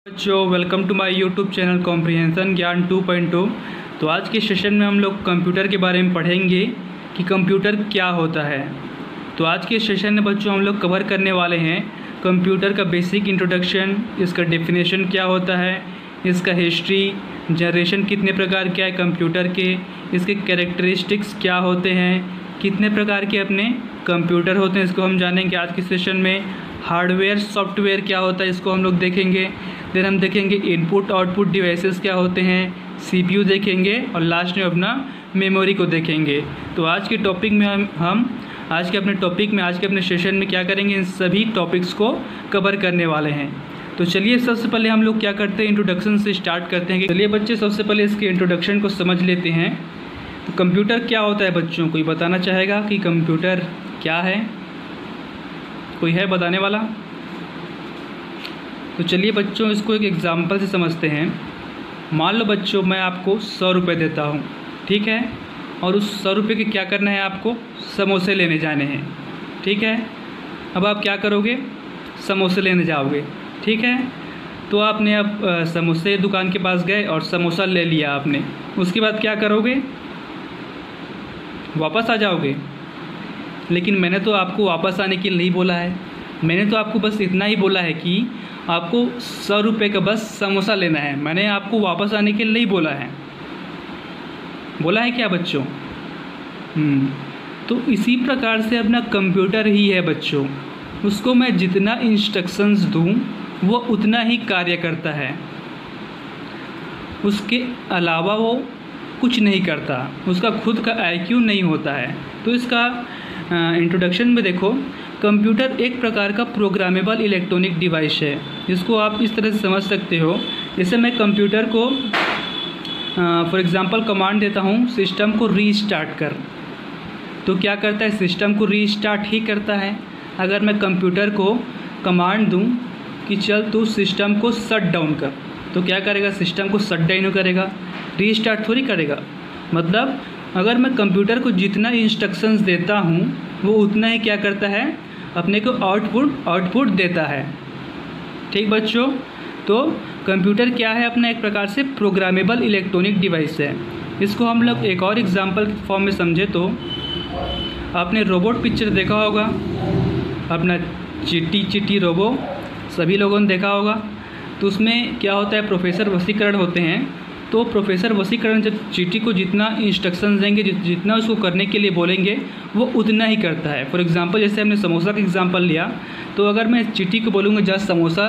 बच्चों, welcome to my YouTube channel comprehension Gyan 2.2। तो आज के सेशन में हम लोग कंप्यूटर के बारे में पढ़ेंगे कि कंप्यूटर क्या होता है। तो आज के सेशन में बच्चों हम लोग कवर करने वाले हैं कंप्यूटर का बेसिक इंट्रोडक्शन, इसका डेफिनेशन क्या होता है, इसका हिस्ट्री, जनरेशन कितने प्रकार के है कंप्यूटर के, इसके कैरेक्टरिस्टिक्स क्या होते हैं, कितने प्रकार के अपने कंप्यूटर होते हैं, इसको हम जानेंगे आज के सेशन में। हार्डवेयर सॉफ्टवेयर क्या होता है इसको हम लोग देखेंगे। देन हम देखेंगे इनपुट आउटपुट डिवाइसेस क्या होते हैं, सीपीयू देखेंगे और लास्ट में अपना मेमोरी को देखेंगे। तो आज के टॉपिक में हम आज के अपने सेशन में क्या करेंगे, इन सभी टॉपिक्स को कवर करने वाले हैं। तो चलिए सबसे पहले हम लोग क्या करते हैं, इंट्रोडक्शन से स्टार्ट करते हैं। चलिए बच्चे सबसे पहले इसके इंट्रोडक्शन को समझ लेते हैं। तो कंप्यूटर क्या होता है बच्चों, कोई बताना चाहेगा कि कंप्यूटर क्या है? कोई है बताने वाला? तो चलिए बच्चों इसको एक एग्जांपल से समझते हैं। मान लो बच्चों मैं आपको 100 रुपये देता हूँ, ठीक है, और उस 100 रुपये के क्या करना है, आपको समोसे लेने जाने हैं, ठीक है। अब आप क्या करोगे, समोसे लेने जाओगे, ठीक है। तो आपने अब समोसे दुकान के पास गए और समोसा ले लिया आपने। उसके बाद क्या करोगे, वापस आ जाओगे। लेकिन मैंने तो आपको वापस आने के लिए नहीं बोला है, मैंने तो आपको बस इतना ही बोला है कि आपको 100 रुपये का बस समोसा लेना है। मैंने आपको वापस आने के लिए नहीं बोला है, बोला है क्या बच्चों? तो इसी प्रकार से अपना कंप्यूटर ही है बच्चों, उसको मैं जितना इंस्ट्रक्शंस दूं वो उतना ही कार्य करता है, उसके अलावा वो कुछ नहीं करता, उसका खुद का IQ नहीं होता है। तो इसका इंट्रोडक्शन में देखो, कंप्यूटर एक प्रकार का प्रोग्रामेबल इलेक्ट्रॉनिक डिवाइस है। इसको आप इस तरह से समझ सकते हो, जैसे मैं कंप्यूटर को फॉर एग्जांपल कमांड देता हूँ सिस्टम को रीस्टार्ट कर, तो क्या करता है, सिस्टम को रीस्टार्ट ही करता है। अगर मैं कंप्यूटर को कमांड दूँ कि चल तू सिस्टम को शट डाउन कर, तो क्या करेगा, सिस्टम को शट डाउन करेगा, रीस्टार्ट थोड़ी करेगा। मतलब अगर मैं कंप्यूटर को जितना इंस्ट्रक्शंस देता हूँ वो उतना ही क्या करता है, अपने को आउटपुट देता है, ठीक बच्चों। तो कंप्यूटर क्या है, अपना एक प्रकार से प्रोग्रामेबल इलेक्ट्रॉनिक डिवाइस है। इसको हम लोग एक और एग्जांपल के फॉर्म में समझे तो आपने रोबोट पिक्चर देखा होगा, अपना चिट्टी रोबो सभी लोगों ने देखा होगा। तो उसमें क्या होता है, प्रोफेसर वशीकरण होते हैं। तो प्रोफेसर वशीकरण जब चींटी को जितना इंस्ट्रक्शंस देंगे, जितना उसको करने के लिए बोलेंगे वो उतना ही करता है। फॉर एग्जांपल जैसे हमने समोसा का एग्जांपल लिया, तो अगर मैं चींटी को बोलूँगा जा समोसा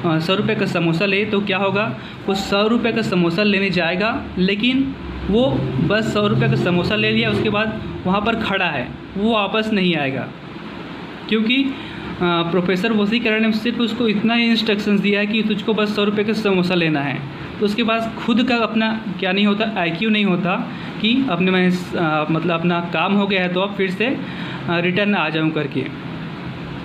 100 रुपये का समोसा ले, तो क्या होगा, वो 100 रुपये का समोसा लेने जाएगा, लेकिन वो बस 100 रुपये का समोसा ले लिया, उसके बाद वहाँ पर खड़ा है, वो वापस नहीं आएगा, क्योंकि प्रोफेसर वशीकरण ने सिर्फ उसको इतना ही इंस्ट्रक्शंस दिया है कि तुझको बस 100 रुपये का समोसा लेना है। तो उसके पास खुद का अपना क्या नहीं होता, IQ नहीं होता कि अपने में मतलब अपना काम हो गया है तो अब फिर से रिटर्न आ जाऊं करके।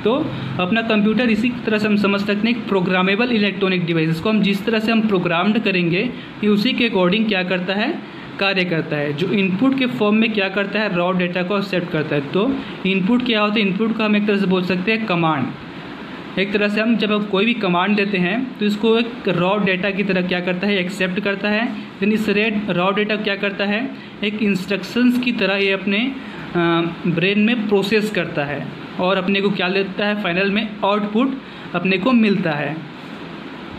तो अपना कंप्यूटर इसी तरह से हम समझ सकते हैं, एक प्रोग्रामेबल इलेक्ट्रॉनिक डिवाइस को हम जिस तरह से हम प्रोग्राम्ड करेंगे कि उसी के अकॉर्डिंग क्या करता है, कार्य करता है। जो इनपुट के फॉर्म में क्या करता है, रॉ डेटा को एक्सेप्ट करता है। तो इनपुट क्या होता है, इनपुट को हम एक तरह से बोल सकते हैं कमांड। एक तरह से हम जब कोई भी कमांड देते हैं तो इसको एक रॉ डेटा की तरह क्या करता है, एक्सेप्ट करता है। देन इस रॉ डेटा क्या करता है, एक इंस्ट्रक्शंस की तरह ये अपने ब्रेन में प्रोसेस करता है और अपने को क्या देता है, फाइनल में आउटपुट अपने को मिलता है।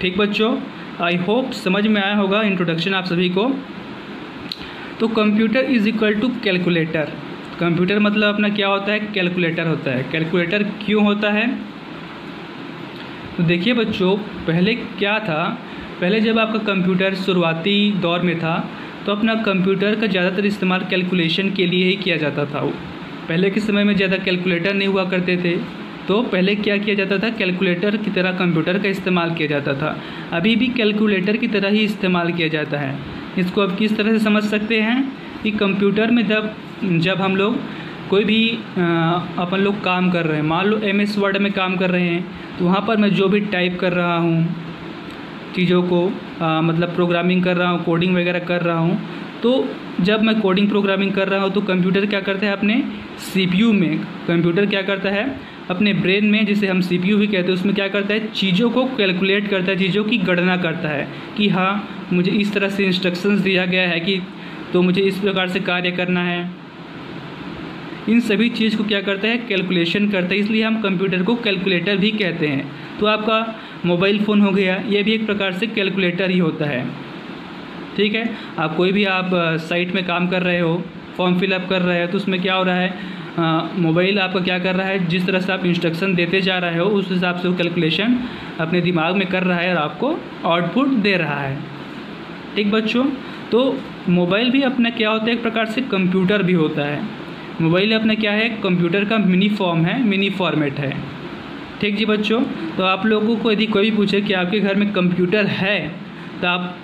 ठीक बच्चों, आई होप समझ में आया होगा इंट्रोडक्शन आप सभी को। तो computer is equal to calculator. Computer मतलब अपना क्या होता है, कैलकुलेटर होता है। कैलकुलेटर क्यों होता है, तो देखिए बच्चों, पहले क्या था, पहले जब आपका कंप्यूटर शुरुआती दौर में था तो अपना कंप्यूटर का ज़्यादातर इस्तेमाल कैलकुलेशन के लिए ही किया जाता था। पहले के समय में ज़्यादा कैलकुलेटर नहीं हुआ करते थे, तो पहले क्या किया जाता था, कैलकुलेटर की तरह कंप्यूटर का इस्तेमाल किया जाता था। अभी भी कैलकुलेटर की तरह ही इस्तेमाल किया जाता है। इसको अब किस तरह से समझ सकते हैं कि कंप्यूटर में जब हम लोग कोई भी अपन लोग काम कर रहे हैं, मान लो MS वर्ड में काम कर रहे हैं, तो वहाँ पर मैं जो भी टाइप कर रहा हूँ चीज़ों को, मतलब प्रोग्रामिंग कर रहा हूँ, कोडिंग वगैरह कर रहा हूँ, तो जब मैं कोडिंग प्रोग्रामिंग कर रहा हूँ तो कंप्यूटर क्या करता है, अपने CPU में कंप्यूटर क्या करता है, अपने ब्रेन में, जिसे हम CPU भी कहते हैं, उसमें क्या करता है, चीज़ों को कैलकुलेट करता है, चीज़ों की गणना करता है कि हाँ मुझे इस तरह से इंस्ट्रक्शंस दिया गया है कि तो मुझे इस प्रकार से कार्य करना है। इन सभी चीज़ को क्या करता है, कैलकुलेशन करता है, इसलिए हम कंप्यूटर को कैलकुलेटर भी कहते हैं। तो आपका मोबाइल फ़ोन हो गया, ये भी एक प्रकार से कैलकुलेटर ही होता है। ठीक है, आप कोई भी आप साइट में काम कर रहे हो, फॉर्म फिलअप कर रहे हो, तो उसमें क्या हो रहा है, मोबाइल आपका क्या कर रहा है, जिस तरह से आप इंस्ट्रक्शन देते जा रहे हो उस हिसाब से वो कैलकुलेशन अपने दिमाग में कर रहा है और आपको आउटपुट दे रहा है। ठीक बच्चों, तो मोबाइल भी अपना क्या होता है, एक प्रकार से कंप्यूटर भी होता है। मोबाइल अपना क्या है, कंप्यूटर का मिनी फॉर्म है, मिनी फॉर्मेट है। ठीक जी बच्चों, तो आप लोगों को यदि कोई भी पूछे कि आपके घर में कंप्यूटर है, तो आप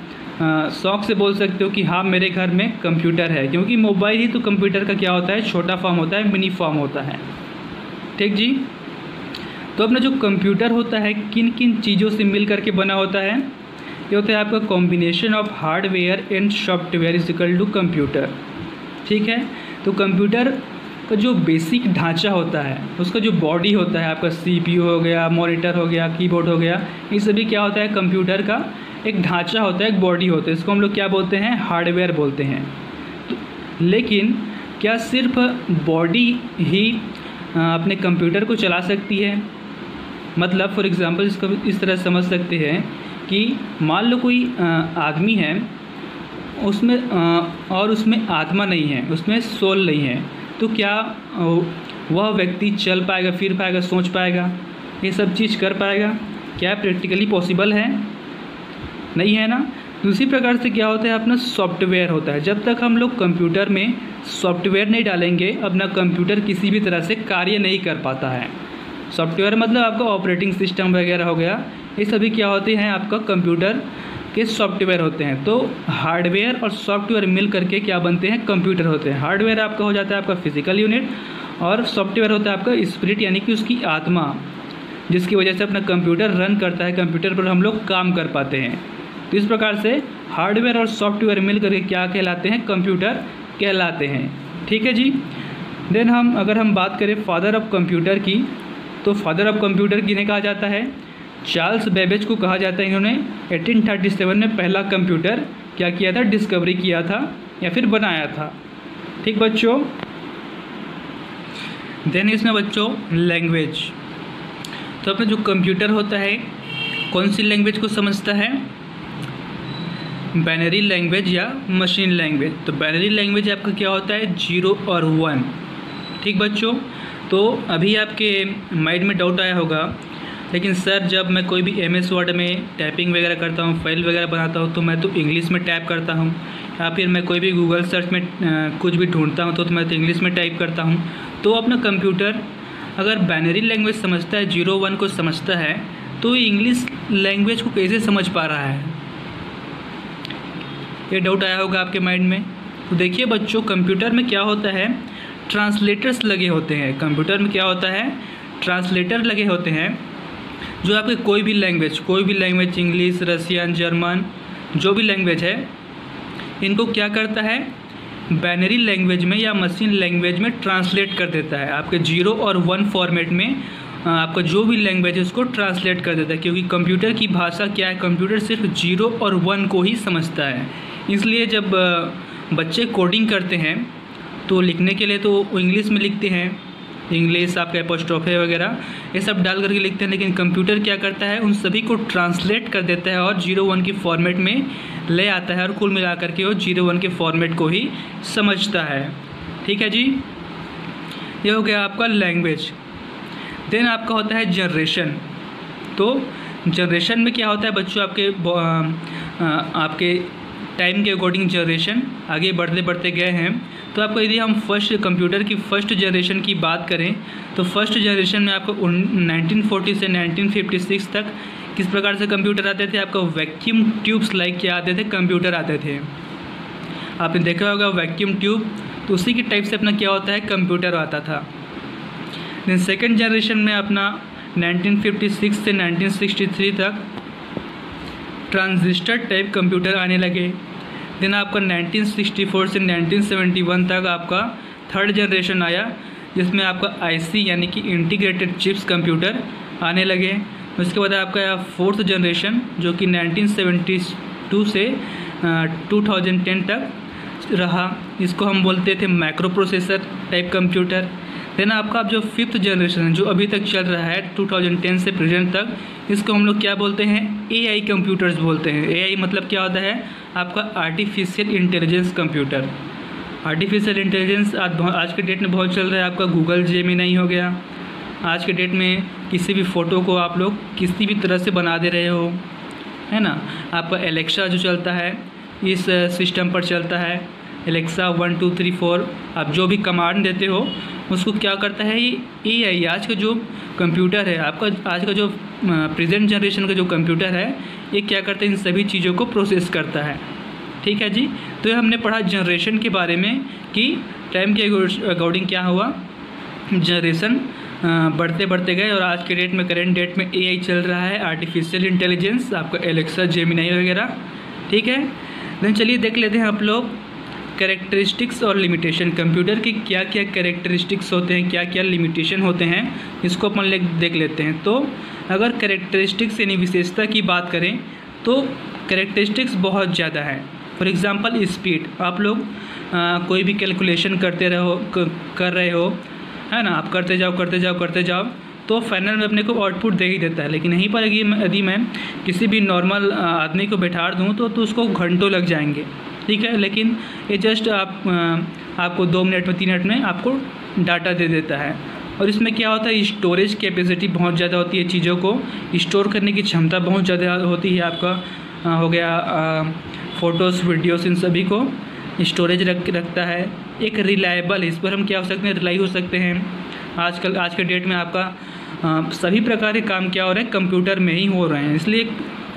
शौक से बोल सकते हो कि हाँ मेरे घर में कंप्यूटर है, क्योंकि मोबाइल ही तो कंप्यूटर का क्या होता है, छोटा फॉर्म होता है, मिनी फॉर्म होता है। ठीक जी, तो अपना जो कंप्यूटर होता है किन किन चीज़ों से मिल करके बना होता है, ये होता है आपका combination of hardware and software is equal to computer. ठीक है, तो कंप्यूटर का जो बेसिक ढांचा होता है, उसका जो बॉडी होता है, आपका CPU हो गया, मॉनिटर हो गया, कीबोर्ड हो गया, ये सभी क्या होता है, कंप्यूटर का एक ढांचा होता है, एक बॉडी होता है। इसको हम लोग क्या बोलते हैं, हार्डवेयर बोलते हैं। तो लेकिन क्या सिर्फ बॉडी ही अपने कंप्यूटर को चला सकती है? मतलब फॉर एग्ज़ाम्पल इसको इस तरह समझ सकते हैं कि मान लो कोई आदमी है, उसमें और उसमें आत्मा नहीं है, उसमें सोल नहीं है, तो क्या वह व्यक्ति चल पाएगा, फिर पाएगा, सोच पाएगा, ये सब चीज़ कर पाएगा? क्या प्रैक्टिकली पॉसिबल है? नहीं है ना। दूसरी प्रकार से क्या होता है, अपना सॉफ्टवेयर होता है। जब तक हम लोग कंप्यूटर में सॉफ्टवेयर नहीं डालेंगे, अपना कंप्यूटर किसी भी तरह से कार्य नहीं कर पाता है। सॉफ्टवेयर मतलब आपका ऑपरेटिंग सिस्टम वगैरह हो गया, ये सभी क्या होते हैं, आपका कंप्यूटर के सॉफ्टवेयर होते हैं। तो हार्डवेयर और सॉफ्टवेयर मिल करके क्या बनते हैं, कंप्यूटर होते हैं। हार्डवेयर आपका हो जाता है आपका फिजिकल यूनिट, और सॉफ्टवेयर होता है आपका स्पिरिट, यानी कि उसकी आत्मा, जिसकी वजह से अपना कंप्यूटर रन करता है, कंप्यूटर पर हम लोग काम कर पाते हैं। तो इस प्रकार से हार्डवेयर और सॉफ्टवेयर मिल करके क्या कहलाते हैं, कंप्यूटर कहलाते हैं। ठीक है जी। देन अगर हम बात करें फादर ऑफ कंप्यूटर की, तो फादर ऑफ कंप्यूटर किन्हें कहा जाता है, चार्ल्स बेबेज को कहा जाता है। इन्होंने 1837 में पहला कंप्यूटर क्या किया था, डिस्कवरी किया था या फिर बनाया था। ठीक बच्चों, देन इसमें बच्चों लैंग्वेज, तो अपना जो कंप्यूटर होता है कौन सी लैंग्वेज को समझता है, बाइनरी लैंग्वेज या मशीन लैंग्वेज। तो बाइनरी लैंग्वेज आपका क्या होता है, 0 और 1। ठीक बच्चों, तो अभी आपके माइंड में डाउट आया होगा, लेकिन सर जब मैं कोई भी MS वर्ड में टाइपिंग वगैरह करता हूँ, फाइल वगैरह बनाता हूँ, तो मैं तो इंग्लिश में टाइप करता हूँ, या फिर मैं कोई भी गूगल सर्च में कुछ भी ढूंढता हूँ तो मैं तो इंग्लिश में टाइप करता हूँ। तो अपना कंप्यूटर अगर बाइनरी लैंग्वेज समझता है, 0 1 को समझता है, तो इंग्लिश लैंग्वेज को कैसे समझ पा रहा है, ये डाउट आया होगा आपके माइंड में। तो देखिए बच्चों, कंप्यूटर में क्या होता है, ट्रांसलेटर्स लगे होते हैं। कंप्यूटर में क्या होता है, ट्रांसलेटर लगे होते हैं, जो आपके कोई भी लैंग्वेज इंग्लिश, रशियन, जर्मन, जो भी लैंग्वेज है, इनको क्या करता है, बाइनरी लैंग्वेज में या मशीन लैंग्वेज में ट्रांसलेट कर देता है। आपके 0 और 1 फॉर्मेट में आपका जो भी लैंग्वेज है उसको ट्रांसलेट कर देता है, क्योंकि कंप्यूटर की भाषा क्या है, कंप्यूटर सिर्फ 0 और 1 को ही समझता है। इसलिए जब बच्चे कोडिंग करते हैं तो लिखने के लिए तो इंग्लिश में लिखते हैं, इंग्लिश आपका एपोस्ट्रोफे वगैरह ये सब डाल करके लिखते हैं, लेकिन कंप्यूटर क्या करता है, उन सभी को ट्रांसलेट कर देता है और 0 1 के फॉर्मेट में ले आता है, और कुल मिला करके वो 0 1 के फॉर्मेट को ही समझता है। ठीक है जी, ये हो गया आपका लैंग्वेज। देन आपका होता है जनरेशन। तो जनरेशन में क्या होता है बच्चों, आपके टाइम के अकॉर्डिंग जनरेशन आगे बढ़ते बढ़ते गए हैं। तो आपको यदि हम कंप्यूटर की फर्स्ट जनरेशन की बात करें, तो फर्स्ट जनरेशन में आपको 1940 से 1956 तक किस प्रकार से कंप्यूटर आते थे, आपको वैक्यूम ट्यूब्स लाइक क्या आते थे, कंप्यूटर आते थे। आपने देखा होगा वैक्यूम ट्यूब, तो उसी की टाइप से अपना क्या होता है, कंप्यूटर आता था। देन सेकेंड जनरेशन में अपना 1956 से 1963 तक ट्रांजिस्टर टाइप कंप्यूटर आने लगे। देन आपका 1964 से 1971 तक आपका थर्ड जनरेशन आया, जिसमें आपका आईसी यानी कि इंटीग्रेटेड चिप्स कंप्यूटर आने लगे। उसके बाद आपका 4th जनरेशन जो कि 1972 से 2010 तक रहा, इसको हम बोलते थे microprocessor type computer. Then आपका अब जो 5th जनरेशन है जो अभी तक चल रहा है 2010 से प्रेजेंट तक, इसको हम लोग क्या बोलते हैं, एआई कंप्यूटर्स बोलते हैं। एआई मतलब क्या होता है आपका artificial intelligence computer. Artificial intelligence आज के डेट में बहुत चल रहा है। आपका गूगल जेमिनी हो गया, आज के डेट में किसी भी फ़ोटो को आप लोग किसी भी तरह से बना दे रहे हो, है ना। आपका एलेक्सा जो चलता है इस सिस्टम पर चलता है। एलेक्सा 1 2 3 4 आप जो भी कमांड देते हो उसको क्या करता है ये एआई। आज का जो कंप्यूटर है आपका, आज का जो प्रेजेंट जनरेशन का जो कंप्यूटर है ये क्या करता है, इन सभी चीज़ों को प्रोसेस करता है। ठीक है जी। तो ये हमने पढ़ा जनरेशन के बारे में कि टाइम के अकॉर्डिंग क्या हुआ, जनरेशन बढ़ते बढ़ते गए और आज के डेट में करेंट डेट में एआई चल रहा है, आर्टिफिशियल इंटेलिजेंस, आपका एलेक्सा जेमिनी वगैरह। ठीक है। देन चलिए देख लेते हैं आप लोग कैरेक्टरिस्टिक्स और लिमिटेशन। कंप्यूटर की क्या क्या कैरेक्टरिस्टिक्स होते हैं, क्या क्या लिमिटेशन होते हैं, इसको अपन देख लेते हैं। तो अगर कैरेक्टरिस्टिक्स यानी विशेषता की बात करें तो कैरेक्टरिस्टिक्स बहुत ज़्यादा है। फॉर एग्जांपल स्पीड, आप लोग कोई भी कैलकुलेशन कर रहे हो, है ना, आप करते जाओ तो फाइनल में अपने को आउटपुट दे ही देता है। लेकिन यहीं पर यदि मैं किसी भी नॉर्मल आदमी को बैठा दूँ तो उसको घंटों लग जाएंगे। ठीक है। लेकिन ये जस्ट आपको 2 मिनट में 3 मिनट में आपको डाटा दे देता है। और इसमें क्या होता है, स्टोरेज कैपेसिटी बहुत ज़्यादा होती है, चीज़ों को स्टोर करने की क्षमता बहुत ज़्यादा होती है। आपका हो गया फ़ोटोज़, वीडियोस, इन सभी को स्टोरेज रखता है। एक रिलायबल, इस पर हम क्या हो सकते हैं, रिलाई हो सकते हैं। आज के डेट में आपका सभी प्रकार के काम क्या हो रहे हैं, कंप्यूटर में ही हो रहे हैं। इसलिए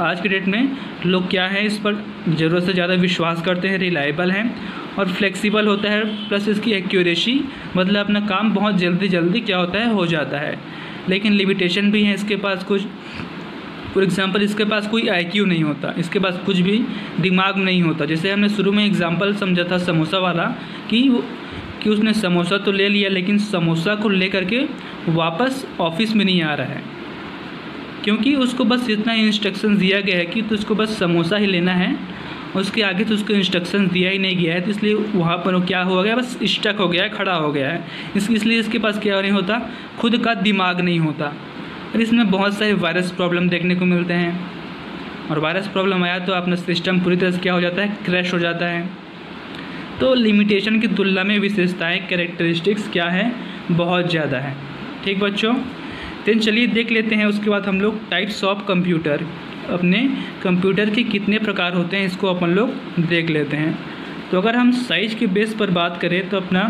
आज के डेट में लोग क्या है, इस पर ज़रूरत से ज़्यादा विश्वास करते हैं, रिलायबल हैं और फ्लेक्सिबल होता है। प्लस इसकी एक्यूरेसी, मतलब अपना काम बहुत जल्दी क्या होता है, हो जाता है। लेकिन लिमिटेशन भी है इसके पास कुछ। फॉर एग्जांपल इसके पास कोई आईक्यू नहीं होता, इसके पास कुछ भी दिमाग नहीं होता। जैसे हमने शुरू में एग्जांपल समझा था समोसा वाला कि उसने समोसा तो ले लिया लेकिन समोसा को ले करके वापस ऑफिस में नहीं आ रहा है, क्योंकि उसको बस इतना इंस्ट्रक्शन दिया गया है कि तो उसको बस समोसा ही लेना है, उसके आगे तो उसको इंस्ट्रक्शन दिया ही नहीं गया है। तो इसलिए वहाँ पर क्या हो गया, बस स्टक हो गया है, खड़ा हो गया है। इसलिए इसके पास क्या नहीं होता, खुद का दिमाग नहीं होता। और इसमें बहुत सारे वायरस प्रॉब्लम देखने को मिलते हैं, और वायरस प्रॉब्लम आया तो अपना सिस्टम पूरी तरह से क्या हो जाता है, क्रैश हो जाता है। तो लिमिटेशन की तुलना में विशेषताएं, कैरेक्टरिस्टिक्स क्या है, बहुत ज़्यादा है। ठीक बच्चों। देन चलिए देख लेते हैं उसके बाद हम लोग टाइप्स ऑफ कंप्यूटर, अपने कंप्यूटर के कितने प्रकार होते हैं इसको अपन लोग देख लेते हैं। तो अगर हम साइज़ के बेस पर बात करें तो अपना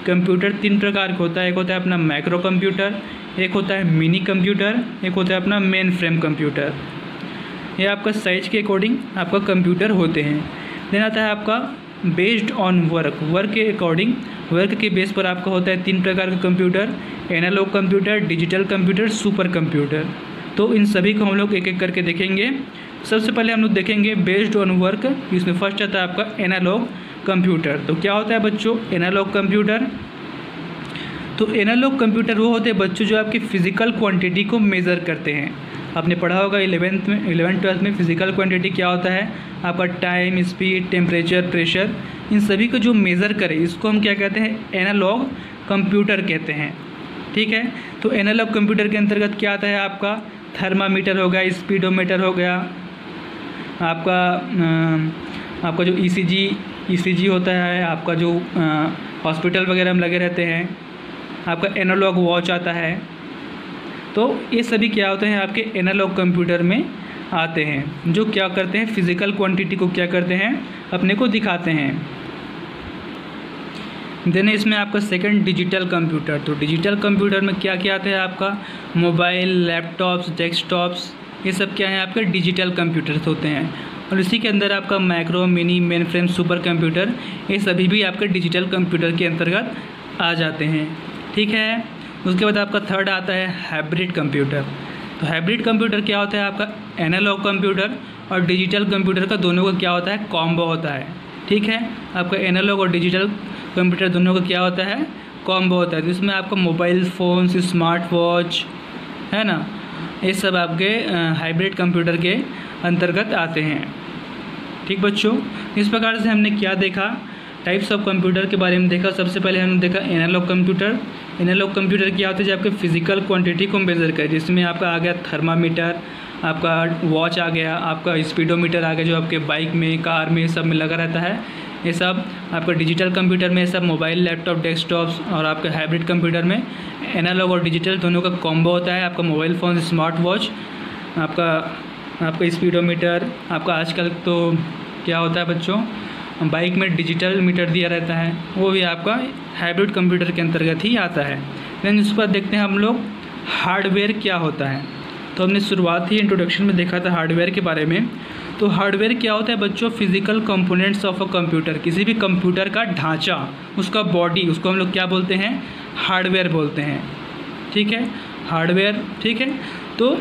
कंप्यूटर 3 प्रकार का होता है। एक होता है अपना माइक्रो कंप्यूटर, एक होता है मिनी कंप्यूटर, एक होता है अपना मेन फ्रेम कंप्यूटर। ये आपका साइज़ के अकॉर्डिंग आपका कंप्यूटर होते हैं। देन आता है आपका बेस्ड ऑन वर्क के अकॉर्डिंग, वर्क के बेस पर आपका होता है 3 प्रकार का computer, analogue computer, digital computer, supercomputer. तो इन सभी को हम लोग एक एक करके देखेंगे। सबसे पहले हम लोग देखेंगे बेस्ड ऑन वर्क, इसमें फर्स्ट आता है आपका एनालॉग कंप्यूटर। तो क्या होता है बच्चों एनालॉग कंप्यूटर, तो एनालॉग कंप्यूटर वो होते हैं बच्चों जो आपकी फ़िज़िकल क्वांटिटी को मेज़र करते हैं। आपने पढ़ा होगा 11th-12th में फ़िज़िकल क्वांटिटी क्या होता है, आपका टाइम, स्पीड, टेम्परेचर, प्रेशर, इन सभी को जो मेज़र करे इसको हम क्या कहते हैं, एनालॉग कंप्यूटर कहते हैं। ठीक है। तो एनालॉग कंप्यूटर के अंतर्गत क्या आता है, आपका थर्मामीटर हो गया, स्पीडोमीटर हो गया, आपका जो ईसीजी होता है, आपका जो हॉस्पिटल वगैरह में लगे रहते हैं, आपका एनालॉग वॉच आता है। तो ये सभी क्या होते हैं, आपके एनालॉग कंप्यूटर में आते हैं, जो क्या करते हैं, फिज़िकल क्वांटिटी को क्या करते हैं, अपने को दिखाते हैं। देन इसमें आपका सेकंड डिजिटल कंप्यूटर। तो डिजिटल कंप्यूटर में क्या क्या आता है, आपका मोबाइल, लैपटॉप्स, डेस्कटॉप्स, ये सब क्या है, आपके डिजिटल कंप्यूटर्स होते हैं। और इसी के अंदर आपका micro, mini, main frame, super computer, ये सभी भी आपके डिजिटल कंप्यूटर के अंतर्गत आ जाते हैं। ठीक है। उसके बाद आपका थर्ड आता है हाइब्रिड कंप्यूटर। तो हाइब्रिड कंप्यूटर क्या होता है, आपका एनालॉग कंप्यूटर और डिजिटल कंप्यूटर का दोनों का क्या होता है, कॉम्बो होता है। ठीक है। आपका एनालॉग और डिजिटल कंप्यूटर दोनों का क्या होता है, कॉम्बो होता है, तो इसमें आपका मोबाइल फ़ोन्स, स्मार्ट वॉच है ना, ये सब आपके हाइब्रिड कंप्यूटर के अंतर्गत आते हैं। ठीक बच्चों, इस प्रकार से हमने क्या देखा, टाइप्स ऑफ कंप्यूटर के बारे में देखा। सबसे पहले हमने देखा एनालॉग कंप्यूटर। एनालॉग कंप्यूटर क्या होता है, जो आपके फिजिकल क्वांटिटी को मेजर करे, जिसमें आपका आ गया थर्मामीटर, आपका वॉच आ गया, आपका स्पीडोमीटर आ गया, जो आपके बाइक में, कार में, सब में लगा रहता है। ये सब आपका डिजिटल कंप्यूटर में, सब मोबाइल, लैपटॉप, डेस्कटॉप्स, और आपके हाइब्रिड कंप्यूटर में एनालॉग और डिजिटल दोनों का कॉम्बो होता है। आपका मोबाइल फ़ोन, स्मार्ट वॉच, आपका स्पीडोमीटर, आपका आजकल तो क्या होता है बच्चों, बाइक में डिजिटल मीटर दिया रहता है, वो भी आपका हाइब्रिड कंप्यूटर के अंतर्गत ही आता है। देन उस पर देखते हैं हम लोग हार्डवेयर क्या होता है। तो हमने शुरुआत ही इंट्रोडक्शन में देखा था हार्डवेयर के बारे में। तो हार्डवेयर क्या होता है बच्चों, physical components of a computer, किसी भी कंप्यूटर का ढांचा, उसका बॉडी, उसको हम लोग क्या बोलते हैं, हार्डवेयर बोलते हैं। ठीक है, हार्डवेयर। ठीक है, तो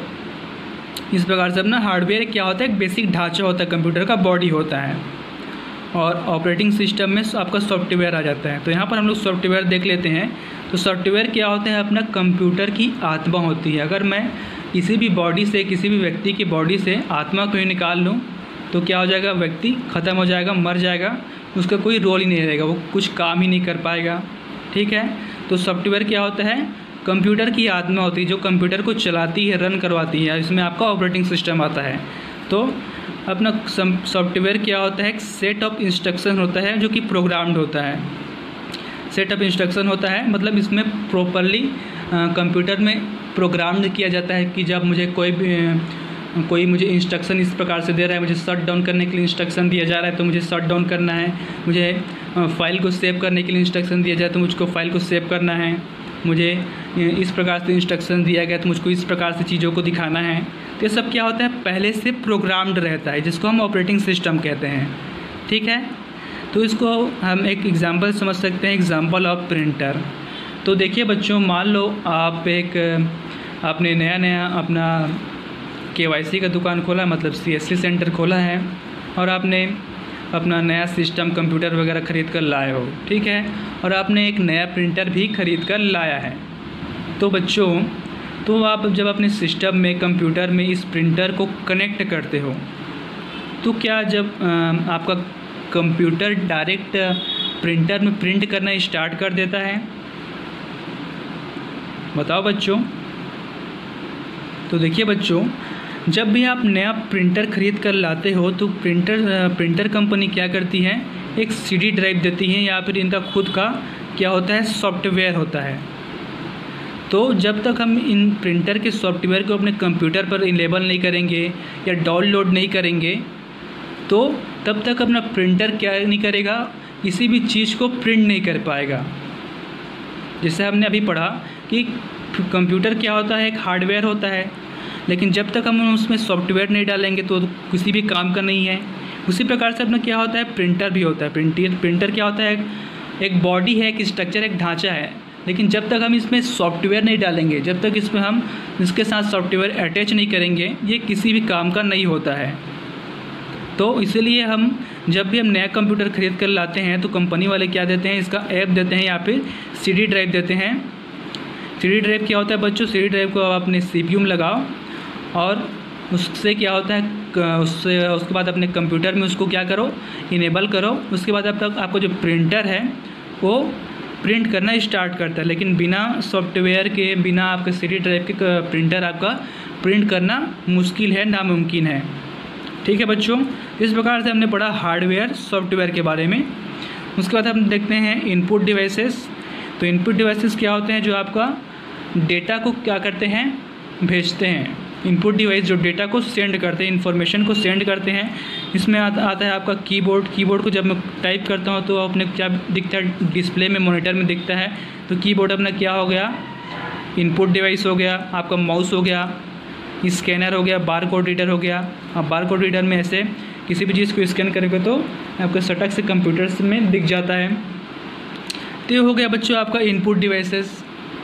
इस प्रकार से अपना हार्डवेयर क्या होता है, एक बेसिक ढांचा होता है, कंप्यूटर का बॉडी होता है। और ऑपरेटिंग सिस्टम में आपका सॉफ्टवेयर आ जाता है। तो यहाँ पर हम लोग सॉफ्टवेयर देख लेते हैं। तो सॉफ्टवेयर क्या होता है, अपना कंप्यूटर की आत्मा होती है। अगर मैं किसी भी बॉडी से, किसी भी व्यक्ति की बॉडी से आत्मा को ही निकाल लूँ तो क्या हो जाएगा, व्यक्ति ख़त्म हो जाएगा, मर जाएगा, उसका कोई रोल ही नहीं रहेगा, वो कुछ काम ही नहीं कर पाएगा। ठीक है, तो सॉफ्टवेयर क्या होता है, कंप्यूटर की आत्मा होती है, जो कंप्यूटर को चलाती है, रन करवाती है। इसमें आपका ऑपरेटिंग सिस्टम आता है। तो अपना सॉफ्टवेयर क्या होता है, एक सेट ऑफ इंस्ट्रक्शन होता है जो कि प्रोग्राम्ड होता है। सेट ऑफ इंस्ट्रक्शन होता है, मतलब इसमें प्रॉपरली कंप्यूटर में प्रोग्राम्ड किया जाता है कि जब मुझे कोई मुझे इंस्ट्रक्शन इस प्रकार से दे रहा है, मुझे शट डाउन करने के लिए इंस्ट्रक्शन दिया जा रहा है तो मुझे शट डाउन करना है, मुझे फाइल को सेव करने के लिए इंस्ट्रक्शन दिया जाए तो मुझको फाइल को सेव करना है, मुझे इस प्रकार से इंस्ट्रक्शन दिया गया तो मुझको इस प्रकार से चीज़ों को दिखाना है। तो ये सब क्या होता है, पहले से प्रोग्राम्ड रहता है, जिसको हम ऑपरेटिंग सिस्टम कहते हैं। ठीक है, तो इसको हम एक एग्जांपल समझ सकते हैं, एग्जांपल ऑफ प्रिंटर। तो देखिए बच्चों, मान लो आपने नया अपना KYC का दुकान खोला, मतलब CSC सेंटर खोला है, और आपने अपना नया सिस्टम, कंप्यूटर वगैरह ख़रीद कर लाए हो। ठीक है, और आपने एक नया प्रिंटर भी ख़रीद कर लाया है। तो बच्चों, तो आप जब अपने सिस्टम में, कंप्यूटर में इस प्रिंटर को कनेक्ट करते हो तो क्या जब आपका कंप्यूटर डायरेक्ट प्रिंटर में प्रिंट करना स्टार्ट कर देता है, बताओ बच्चों। तो देखिए बच्चों, जब भी आप नया प्रिंटर ख़रीद कर लाते हो तो प्रिंटर कंपनी क्या करती है, एक CD ड्राइव देती है, या फिर इनका खुद का क्या होता है, सॉफ्टवेयर होता है। तो जब तक हम इन प्रिंटर के सॉफ्टवेयर को अपने कंप्यूटर पर इनेबल नहीं करेंगे या डाउनलोड नहीं करेंगे तो तब तक अपना प्रिंटर क्या नहीं करेगा, किसी भी चीज़ को प्रिंट नहीं कर पाएगा। जैसे हमने अभी पढ़ा कि कंप्यूटर क्या होता है, एक हार्डवेयर होता है, लेकिन जब तक हम उसमें सॉफ्टवेयर नहीं डालेंगे तो किसी भी काम का नहीं है। उसी प्रकार से अपना क्या होता है, प्रिंटर भी होता है। प्रिंटर क्या होता है, एक बॉडी है, एक स्ट्रक्चर, एक ढांचा है, लेकिन जब तक हम इसमें सॉफ्टवेयर नहीं डालेंगे, जब तक इसमें हम इसके साथ सॉफ्टवेयर अटैच नहीं करेंगे, ये किसी भी काम का नहीं होता है। तो इसीलिए हम जब भी हम नया कंप्यूटर ख़रीद कर लाते हैं तो कंपनी वाले क्या देते हैं, इसका ऐप देते हैं या फिर CD ड्राइव देते हैं। CD ड्राइव क्या होता है बच्चों, CD ड्राइव को आप अपने CPU में लगाओ और उससे क्या होता है, उसके बाद अपने कंप्यूटर में उसको क्या करो, इनेबल करो। उसके बाद अब तक आपको जो प्रिंटर है वो प्रिंट करना स्टार्ट करता है, लेकिन बिना सॉफ्टवेयर के, बिना आपके CD ड्राइव के प्रिंटर आपका प्रिंट करना मुश्किल है, नामुमकिन है। ठीक है बच्चों, इस प्रकार से हमने पढ़ा हार्डवेयर, सॉफ्टवेयर के बारे में। उसके बाद हम देखते हैं इनपुट डिवाइसेस। तो इनपुट डिवाइसेस क्या होते हैं, जो आपका डेटा को क्या करते हैं, भेजते हैं। इनपुट डिवाइस जो डेटा को सेंड करते हैं, इन्फॉर्मेशन को सेंड करते हैं। इसमें आता है आपका कीबोर्ड। कीबोर्ड को जब मैं टाइप करता हूँ तो अपने क्या दिखता है, डिस्प्ले में, मॉनिटर में दिखता है। तो कीबोर्ड अपना क्या हो गया, इनपुट डिवाइस हो गया। आपका माउस हो गया, स्कैनर हो गया, बारकोड रीडर हो गया। अब बारकोड रीडर में ऐसे किसी भी चीज़ को स्कैन करेंगे तो आपके सटक से कंप्यूटर में दिख जाता है। तो ये हो गया बच्चों आपका इनपुट डिवाइसेस,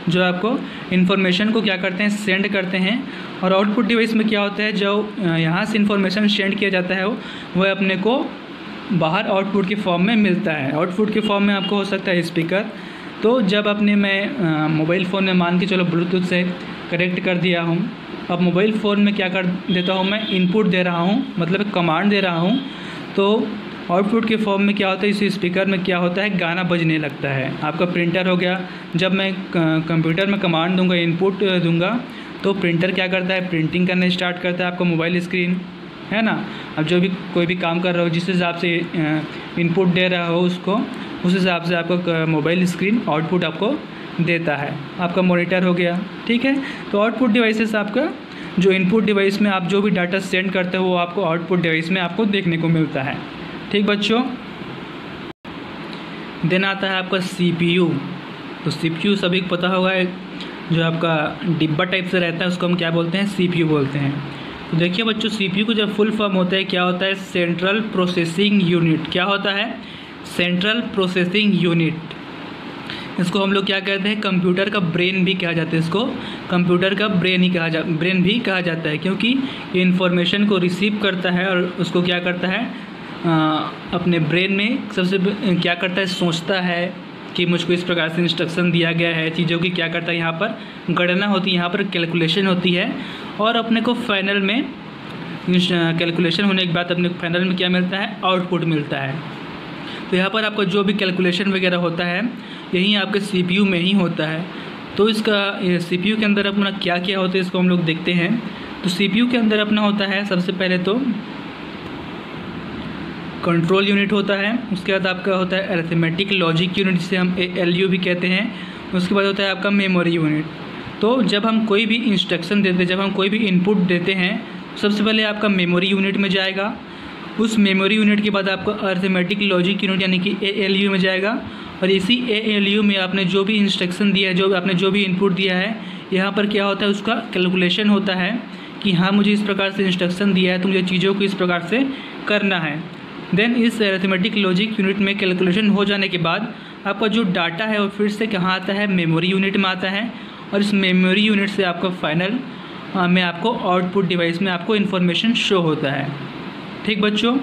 जो आपको इन्फॉर्मेशन को क्या करते हैं, सेंड करते हैं। और आउटपुट डिवाइस में क्या होता है, जो यहाँ से इन्फॉर्मेशन सेंड किया जाता है वह अपने को बाहर आउटपुट के फॉर्म में मिलता है। आउटपुट के फॉर्म में आपको हो सकता है स्पीकर, तो जब अपने मैं मोबाइल फ़ोन में मान के चलो ब्लूटूथ से कनेक्ट कर दिया हूँ, अब मोबाइल फ़ोन में क्या कर देता हूँ, मैं इनपुट दे रहा हूँ, मतलब कमांड दे रहा हूँ, तो आउटपुट के फॉर्म में क्या होता है, इस स्पीकर में क्या होता है, गाना बजने लगता है। आपका प्रिंटर हो गया, जब मैं कंप्यूटर में कमांड दूंगा, इनपुट दूंगा, तो प्रिंटर क्या करता है, प्रिंटिंग करना स्टार्ट करता है आपका मोबाइल स्क्रीन, है ना। अब जो भी कोई भी काम कर रहा हो, जिस हिसाब से इनपुट दे रहा हो उसको, उस हिसाब से आपका मोबाइल स्क्रीन आउटपुट आपको देता है। आपका मॉनिटर हो गया, ठीक है। तो आउटपुट डिवाइसेस आपका जो इनपुट डिवाइस में आप जो भी डाटा सेंड करते हो वो आपको आउटपुट डिवाइस में आपको देखने को मिलता है, ठीक बच्चों। देन आता है आपका CPU। तो CPU सभी को पता होगा, जो आपका डिब्बा टाइप से रहता है उसको हम क्या बोलते हैं, CPU बोलते हैं। तो देखिए बच्चों, CPU को जब फुल फॉर्म होता है क्या होता है, सेंट्रल प्रोसेसिंग यूनिट। क्या होता है, सेंट्रल प्रोसेसिंग यूनिट। इसको हम लोग क्या कहते हैं, कंप्यूटर का ब्रेन भी कहा जाता है। इसको कंप्यूटर का ब्रेन भी कहा जाता है, क्योंकि ये इन्फॉर्मेशन को रिसीव करता है और उसको क्या करता है, अपने ब्रेन में सबसे क्या करता है, सोचता है कि मुझको इस प्रकार से इंस्ट्रक्शन दिया गया है। चीज़ों की क्या करता है, यहाँ पर गणना होती है, यहाँ पर कैलकुलेशन होती है, और अपने को फाइनल में कैलकुलेशन होने के बाद अपने को फाइनल में क्या मिलता है, आउटपुट मिलता है। तो यहाँ पर आपका जो भी कैलकुलेशन वगैरह होता है यही आपके CPU में ही होता है। तो इसका CPU के अंदर अपना क्या क्या होता है इसको हम लोग देखते हैं। तो CPU के अंदर अपना होता है सबसे पहले तो कंट्रोल यूनिट होता है, उसके बाद आपका होता है अरिथमेटिक लॉजिक यूनिट, जिसे हम ALU भी कहते हैं। उसके बाद होता है आपका मेमोरी यूनिट। तो जब हम कोई भी इंस्ट्रक्शन देते हैं, जब हम कोई भी इनपुट देते हैं, सबसे पहले आपका मेमोरी यूनिट में जाएगा। उस मेमोरी यूनिट के बाद आपका अरिथमेटिक लॉजिक यूनिट यानी कि ALU में जाएगा, और इसी ALU में आपने जो भी इंस्ट्रक्शन दिया है, जो आपने जो भी इनपुट दिया है, यहाँ पर क्या होता है, उसका कैलकुलेशन होता है कि हाँ मुझे इस प्रकार से इंस्ट्रक्शन दिया है तो मुझे चीज़ों को इस प्रकार से करना है। देन इस अरिथमेटिक लॉजिक यूनिट में कैलकुलेशन हो जाने के बाद आपका जो डाटा है वो फिर से कहाँ आता है, मेमोरी यूनिट में आता है, और इस मेमोरी यूनिट से आपका फाइनल में आपको आउटपुट डिवाइस में आपको इन्फॉर्मेशन शो होता है। ठीक बच्चों,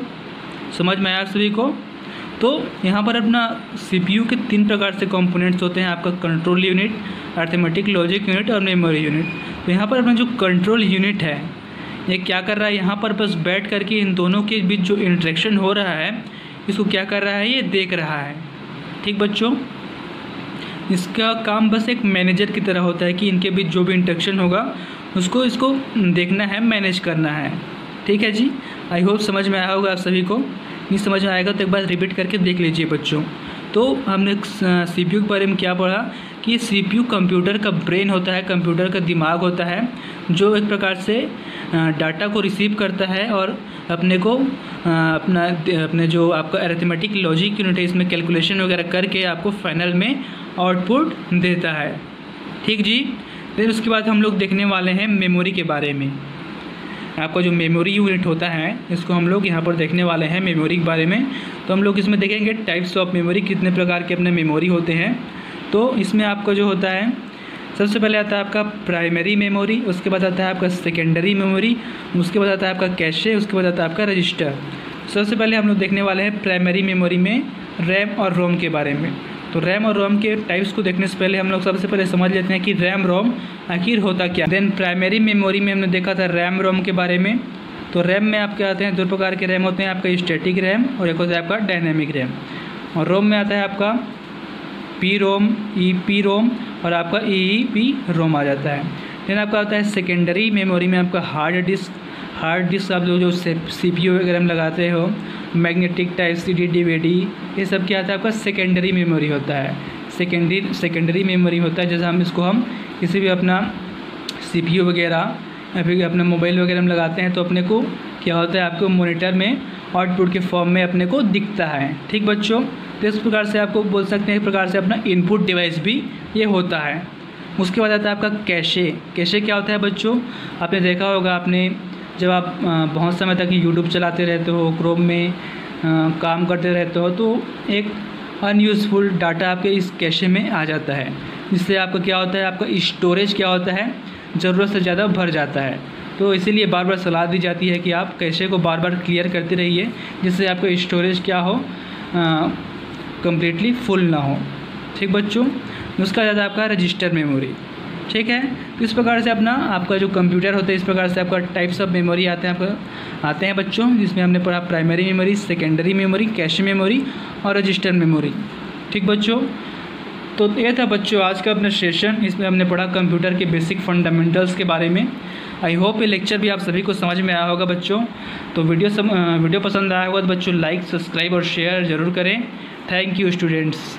समझ में आया सभी को। तो यहाँ पर अपना CPU के 3 प्रकार से कंपोनेंट्स होते हैं, आपका control unit, arithmetic logic unit और मेमोरी यूनिट। तो यहाँ पर अपना जो कंट्रोल यूनिट है ये क्या कर रहा है, यहाँ पर बस बैठ करके इन दोनों के बीच जो इंटरेक्शन हो रहा है इसको क्या कर रहा है, ये देख रहा है। ठीक बच्चों, इसका काम बस एक मैनेजर की तरह होता है कि इनके बीच जो भी इंटरेक्शन होगा उसको इसको देखना है, मैनेज करना है। ठीक है जी, आई होप समझ में आया होगा आप सभी को। नहीं समझ में आएगा तो एक बार रिपीट करके देख लीजिए बच्चों। तो हमने CPU के बारे में क्या पढ़ा कि CPU कंप्यूटर का ब्रेन होता है, कंप्यूटर का दिमाग होता है, जो एक प्रकार से डाटा को रिसीव करता है और अपने को अपने जो आपका अरिथमेटिक लॉजिक यूनिट है इसमें कैलकुलेशन वगैरह करके आपको फाइनल में आउटपुट देता है। ठीक जी। फिर उसके बाद हम लोग देखने वाले हैं मेमोरी के बारे में। आपका जो मेमोरी यूनिट होता है इसको हम लोग यहाँ पर देखने वाले हैं मेमोरी के बारे में। तो हम लोग इसमें देखेंगे टाइप्स ऑफ मेमोरी, कितने प्रकार के अपने मेमोरी होते हैं। तो इसमें आपका जो होता है सबसे पहले आता है आपका प्राइमरी मेमोरी, उसके बाद आता है आपका सेकेंडरी मेमोरी, उसके बाद आता है आपका कैशे, उसके बाद आता है आपका रजिस्टर। सबसे पहले हम लोग देखने वाले हैं प्राइमरी मेमोरी में रैम और रोम के बारे में। तो रैम और रोम के टाइप्स को देखने से पहले हम लोग सबसे पहले समझ लेते हैं कि रैम रोम आखिर होता क्या। देन प्राइमरी मेमोरी में हमने देखा था रैम रोम के बारे में। तो रैम में आपके आते हैं 2 प्रकार के रैम होते हैं, आपका स्टैटिक रैम और एक होता है आपका डायनेमिक रैम। और रोम में आता है आपका पी रोम, EP रोम और आपका EEP रोम आ जाता है। देन आपका आता है सेकेंडरी मेमोरी में आपका हार्ड डिस्क आप जो CPU वगैरह में लगाते हो, मैग्नेटिक टाइप CD DVD, ये सब क्या आता है आपका सेकेंडरी मेमोरी होता है। सेकेंडरी मेमोरी होता है, जैसे हम किसी भी अपना CPU वगैरह या फिर अपना मोबाइल वगैरह में लगाते हैं तो अपने को क्या होता है, आपको मॉनिटर में आउटपुट के फॉर्म में अपने को दिखता है। ठीक बच्चों, तो इस प्रकार से आपको बोल सकते हैं, एक प्रकार से अपना इनपुट डिवाइस भी ये होता है। उसके बाद आता है आपका कैशे। कैशे क्या होता है बच्चों, आपने देखा होगा, आपने जब आप बहुत समय तक यूट्यूब चलाते रहते हो, क्रोम में काम करते रहते हो, तो एक अनयूज़फुल डाटा आपके इस कैशे में आ जाता है, जिससे आपका क्या होता है, आपका स्टोरेज क्या होता है, ज़रूरत से ज़्यादा भर जाता है। तो इसीलिए बार बार सलाह दी जाती है कि आप कैशे को बार बार क्लियर करते रहिए, जिससे आपका स्टोरेज क्या हो, कम्प्लीटली फुल ना हो। ठीक बच्चों, उसका ज़्यादा आपका रजिस्टर मेमोरी। ठीक है, तो इस प्रकार से अपना आपका जो कंप्यूटर होता है, इस प्रकार से आपका टाइप्स ऑफ मेमोरी आते हैं बच्चों, जिसमें हमने पढ़ा primary memory, secondary memory, cache memory और रजिस्टर मेमोरी। ठीक बच्चों, तो ये था बच्चों आज का अपना सेशन। इसमें हमने पढ़ा कंप्यूटर के बेसिक फंडामेंटल्स के बारे में। आई होप ये लेक्चर भी आप सभी को समझ में आया होगा बच्चों। तो वीडियो पसंद आया होगा तो बच्चों लाइक, सब्सक्राइब और शेयर ज़रूर करें। Thank you students.